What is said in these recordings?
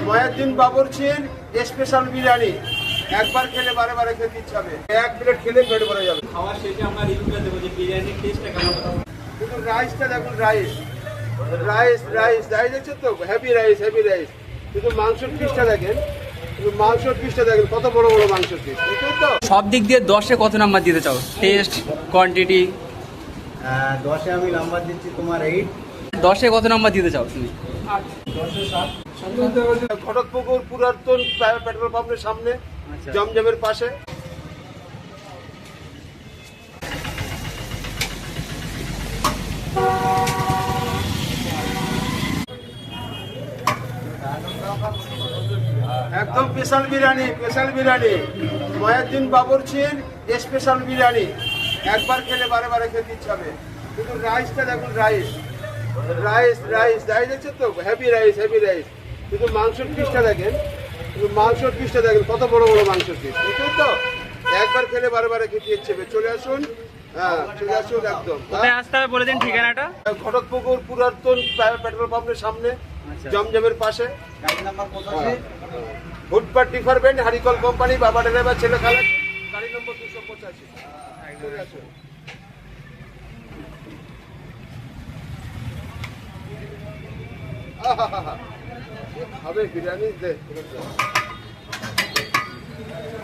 ময়াদ্দিন বাবুর্চির স্পেশাল বিরিয়ানি একবার খেলে বারে বারে খেতে ইচ্ছা হবে। এক প্লেট খেলে পেট ভরে যাবে। খাওয়ার শেষে আমরা রিভিউটা দেবো যে বিরিয়ানির টেস্টটা কেমন। কিন্তু রাইসটা দেখুন, রাইস রাইস রাইস রাইস দেখছে তো, হেভি রাইস হেভি রাইস। কিন্তু মাংসের পিসটা দেখেন, কত বড় বড় মাংসের পিস, দেখুন তো। সব দিক দিয়ে 10-এ কত নাম্বার দিতে চাও? Test, quantity? 10-এ আমি নাম্বার দিচ্ছি তোমার 8। 10-এ কত নাম্বার দিতে চাও তুমি? 10-এ 7। ঘটকপুকুর পুরাতন পেট্রোল পাম্পের সামনে, জমজমের পাশে। একদম স্পেশাল বিরিয়ানি, স্পেশাল বিরিয়ানি ময়াদ্দিন বাবুর্চির স্পেশাল বিরিয়ানি একবার খেলে বারে বারে খেতে ইচ্ছা হবে। কিন্তু রাইসটা দেখুন, রাইস রাইস রাইস রাইস দেখছে তো, হেভি রাইস হেভি রাইস। কিন্তু মাংসের পিসটা দেখেন, কত বড় বড় মাংসের পিস, দেখুন তো। একবার খেলে বারে বারে খেতে ইচ্ছে হবে। চলে আসুন, হ্যাঁ চলে আসুন একদম। আসতে হবে বলে দিন ঠিকানাটা। ঘটকপুকুর পুরাতন পেট্রোল পাম্পের সামনে, জমজমের পাশে। গাড়ি নাম্বার 85। ফুটপাথ ডিপার্টমেন্ট, হারিকল কোম্পানি, বাবা ড্রাইভার, ছেলে খালাস, গাড়ি নম্বর 285। চলে আসুন। হবে বিরিয়ানি দে।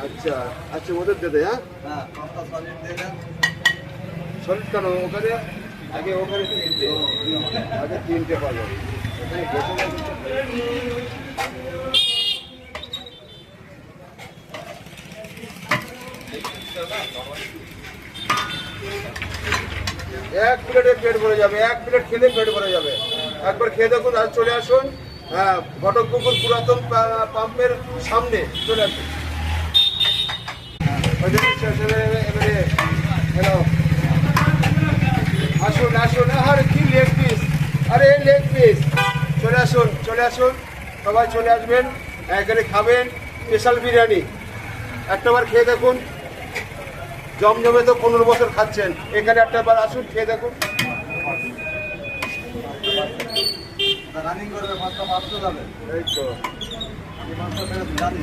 আচ্ছা আচ্ছা, ওদের দে দে। হ্যাঁ হ্যাঁ, 5টা সলিড দিয়ে দেন। সলিড কেন? ওখানে আগে ওখানে তিনটে, আগে তিনটে পাবো। ওখানে বসে এক প্লেটে পেট ভরে যাবে, এক প্লেট খেলে পেট ভরে যাবে। একবার খেয়ে দেখুন। আর চলে আসুন, হ্যাঁ ঘটকপুকুর পুরাতন পাম্পের সামনে চলে আসুন। এবারে হ্যালো, আসুন আসুন। আরে কি লেগ পিস, আরে লেগ পিস। চলে আসুন, চলে আসুন, সবাই চলে আসবেন, এখানে খাবেন স্পেশাল বিরিয়ানি। একটাবার খেয়ে দেখুন। জমজমে তো 15 বছর খাচ্ছেন, এখানে একটাবার আসুন, খেয়ে দেখুন। রানিং করবে, 5টা 500 যাবে। এই তো এই 500 টাকা জানি।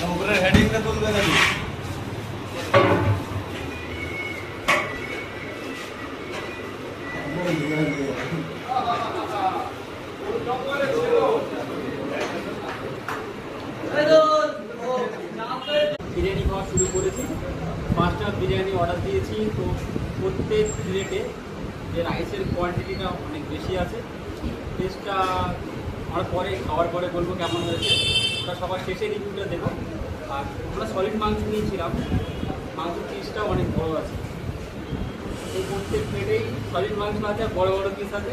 ওগুলোর হেডিংটা তুলবে নাকি? বিরিয়ানি খাওয়া শুরু করেছি। 5টা বিরিয়ানি অর্ডার দিয়েছি। তো প্রত্যেক প্লেটে যে রাইসের কোয়ান্টিটিটা অনেক বেশি আছে। টেস্টটা আমরা পরে খাওয়ার পরে বলবো কেমন হয়েছে, ওটা সবার শেষে রিভিউটা দেবো। আর আমরা সলিড মাংস নিয়েছিলাম, মাংসের পিসটা অনেক বড় আছে। এই প্রত্যেক প্লেটেই সলিড মাংস আছে, বড় বড় পিস আছে।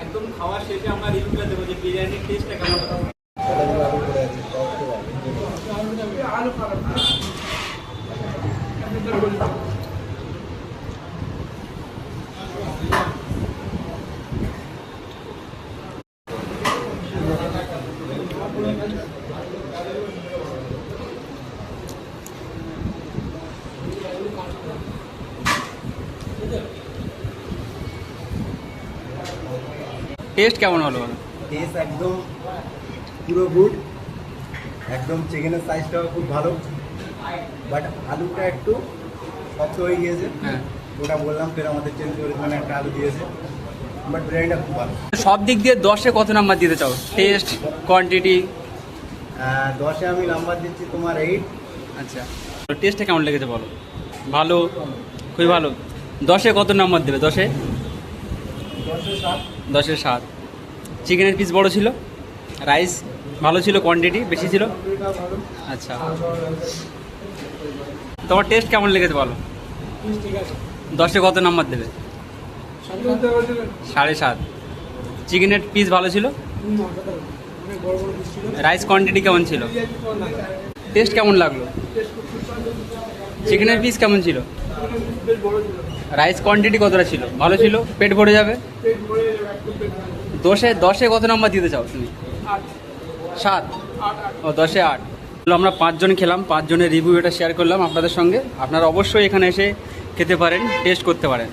একদম খাওয়ার শেষে আমরা রিভিউটা দেবো যে বিরিয়ানির টেস্টটা কেমন হয়েছে। টেস্ট কেমন হলো? টেস্ট একদম পুরো গুড। একদম চিকেনের সাইজটাও খুব ভালো, বাট আলুটা একটু শক্ত হয়ে গিয়েছে। হ্যাঁ, ওটা বললাম, ফের আমাদের চেঞ্জ করে মানে একটা আলু দিয়েছে, বাট বিরিয়ানিটা খুব ভালো। সব দিক দিয়ে 10-এ কত নাম্বার দিতে চাও? Test, quantity? 10-এ আমি নাম্বার দিচ্ছি তোমার 8। আচ্ছা, টেস্টটা কেমন লেগেছে বলো? ভালো, খুবই ভালো। 10-এ কত নাম্বার দেবে? 10-এ 10-এ 7। চিকেনের পিস বড় ছিল, রাইস ভালো ছিল, কোয়ান্টিটি বেশি ছিল। আচ্ছা, তোমার টেস্ট কেমন লেগেছে বলো? 10-এ কত নাম্বার দেবে? 7.5। চিকেনের পিস ভালো ছিল, রাইস কোয়ান্টিটি কেমন ছিল, টেস্ট কেমন লাগলো? চিকেনের পিস কেমন ছিল, রাইস কোয়ান্টিটি কতটা ছিল, ভালো ছিল, পেট ভরে যাবে? 10-এ কত নাম্বার দিতে চাও তুমি? 7। ও, 10-এ 8। আমরা 5 জন খেলাম, 5 জনের রিভিউ এটা শেয়ার করলাম আপনাদের সঙ্গে। আপনারা অবশ্যই এখানে এসে খেতে পারেন, টেস্ট করতে পারেন।